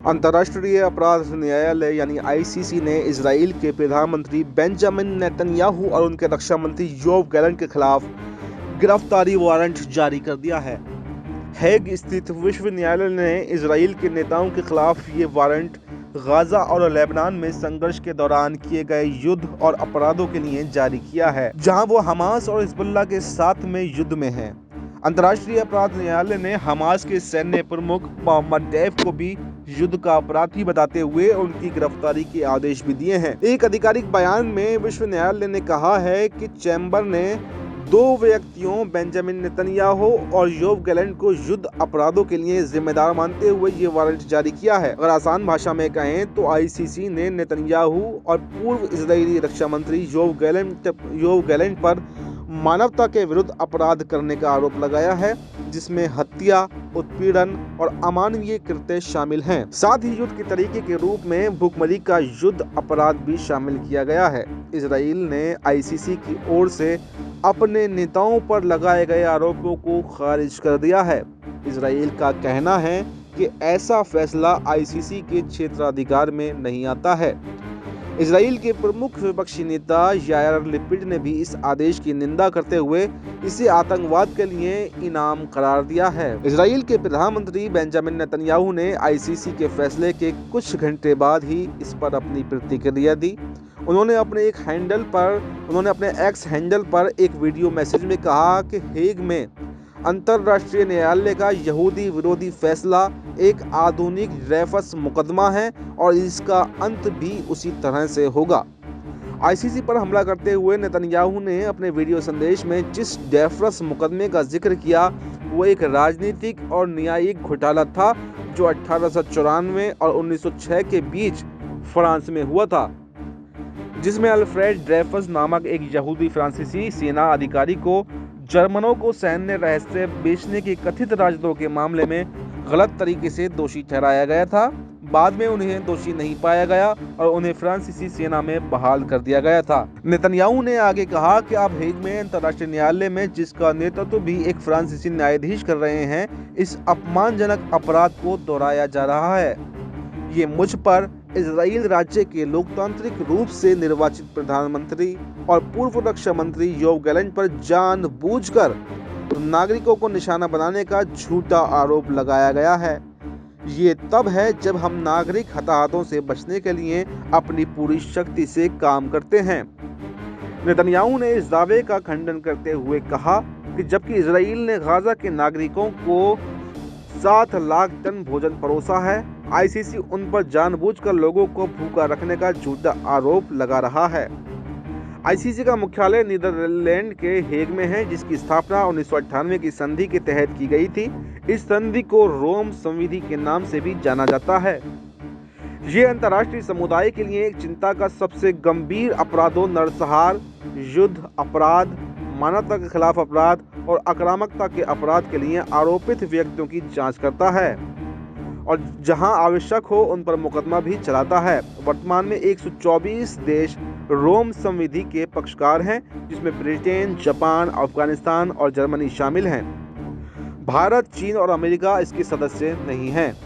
अंतर्राष्ट्रीय अपराध न्यायालय यानी आईसीसी ने इजराइल के प्रधानमंत्री बेंजामिन नेतन्याहू और उनके रक्षा मंत्री योव गैलेंट के खिलाफ गिरफ्तारी वारंट जारी कर दिया है। हेग स्थित विश्व न्यायालय ने इजराइल के नेताओं के खिलाफ ये वारंट गाजा और लेबनान में संघर्ष के दौरान किए गए युद्ध और अपराधों के लिए जारी किया है, जहां वो हमास और हिजबुल्लाह के साथ में युद्ध में हैं। अंतर्राष्ट्रीय अपराध न्यायालय ने हमास के सैन्य प्रमुख मोहम्मद डैफ को भी युद्ध का अपराधी बताते हुए उनकी गिरफ्तारी के आदेश भी दिए हैं। एक आधिकारिक बयान में विश्व न्यायालय ने कहा है कि चैम्बर ने दो व्यक्तियों बेंजामिन नेतन्याहू और योव गैलेंट को युद्ध अपराधों के लिए जिम्मेदार मानते हुए ये वारंट जारी किया है। अगर आसान भाषा में कहें तो आईसीसी ने नेतन्याहू और पूर्व इजरायली रक्षा मंत्री योव गैलेंट पर मानवता के विरुद्ध अपराध करने का आरोप लगाया है, जिसमें हत्या, उत्पीड़न और अमानवीय कृत्य शामिल हैं। साथ ही युद्ध के तरीके के रूप में भूखमरी का युद्ध अपराध भी शामिल किया गया है। इजराइल ने आईसीसी की ओर से अपने नेताओं पर लगाए गए आरोपों को खारिज कर दिया है। इजराइल का कहना है कि ऐसा फैसला आईसीसी के क्षेत्राधिकार में नहीं आता है। इजराइल के प्रमुख विपक्षी नेता यायर लिपिड ने भी इस आदेश की निंदा करते हुए इसे आतंकवाद के लिए इनाम करार दिया है। इजराइल के प्रधानमंत्री बेंजामिन नेतन्याहू ने आईसीसी के फैसले के कुछ घंटे बाद ही इस पर अपनी प्रतिक्रिया दी। उन्होंने अपने एक्स हैंडल पर एक वीडियो मैसेज में कहा कि हेग में अंतर्राष्ट्रीय न्यायालय का यहूदी विरोधी फैसला एक आधुनिक ड्रेफस मुकदमा है और इसका अंत भी उसी तरह से होगा। आईसीसी पर हमला करते हुए नेतन्याहू ने अपने वीडियो संदेश में जिस ड्रेफस मुकदमे का जिक्र किया वो एक राजनीतिक और न्यायिक घोटाला था जो 1894 और 1906 के बीच फ्रांस में हुआ था, जिसमें अल्फ्रेड ड्रेफस नामक एक यहूदी फ्रांसीसी सेना अधिकारी को जर्मनों को सैन्य रहस्य बेचने के कथित राजद्रोह के मामले में गलत तरीके से दोषी ठहराया गया था। बाद में उन्हें दोषी नहीं पाया गया और उन्हें फ्रांसीसी सेना में बहाल कर दिया गया था। नेतन्याहू ने आगे कहा कि अब हेग में अंतर्राष्ट्रीय न्यायालय में जिसका नेतृत्व भी एक फ्रांसीसी न्यायाधीश कर रहे हैं, इस अपमानजनक अपराध को दोहराया जा रहा है। ये मुझ पर इजराइल राज्य के लोकतांत्रिक रूप से निर्वाचित प्रधानमंत्री और पूर्व रक्षा मंत्री योव गैलेंट पर जानबूझकर नागरिकों को निशाना बनाने का झूठा आरोप लगाया गया है। ये तब है जब हम नागरिक हताहतों से बचने के लिए अपनी पूरी शक्ति से काम करते हैं। नेतन्याहू ने इस दावे का खंडन करते हुए कहा कि जबकि इजराइल ने गाजा के नागरिकों को 7 लाख टन भोजन परोसा है, आईसीसी उन पर जानबूझकर लोगों को भूखा रखने का झूठा आरोप लगा रहा है। आईसीसी का मुख्यालय नीदरलैंड के हेग में है, जिसकी स्थापना 1998 की संधि के तहत की गई थी। इस संधि को रोम संविधि के नाम से भी जाना जाता है। ये अंतर्राष्ट्रीय समुदाय के लिए एक चिंता का सबसे गंभीर अपराधों, नरसंहार, युद्ध अपराध, मानवता के खिलाफ अपराध और आक्रामकता के अपराध के लिए आरोपित व्यक्तियों की जांच करता है और जहां आवश्यक हो उन पर मुकदमा भी चलाता है। वर्तमान में 124 देश रोम संविधि के पक्षकार हैं, जिसमें ब्रिटेन, जापान, अफगानिस्तान और जर्मनी शामिल हैं। भारत, चीन और अमेरिका इसके सदस्य नहीं हैं।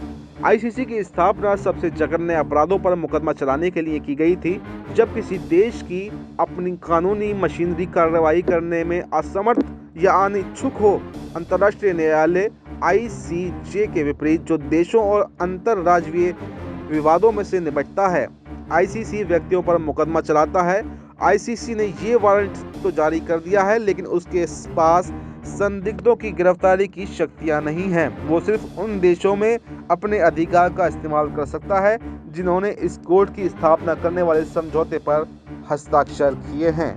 आईसीसी की स्थापना सबसे जघन्य अपराधों पर मुकदमा चलाने के लिए की गई थी। जब किसी देश की अपनी कानूनी मशीनरी कार्रवाई करने में असमर्थ या अनिच्छुक हो, अंतर्राष्ट्रीय न्यायालय आईसीजे के विपरीत जो देशों और अंतर्राज्यीय विवादों में से निपटता है, आईसीसी व्यक्तियों पर मुकदमा चलाता है। आईसीसी ने ये वारंट तो जारी कर दिया है, लेकिन उसके पास संदिग्धों की गिरफ्तारी की शक्तियां नहीं हैं। वो सिर्फ उन देशों में अपने अधिकार का इस्तेमाल कर सकता है जिन्होंने इस कोर्ट की स्थापना करने वाले समझौते पर हस्ताक्षर किए हैं।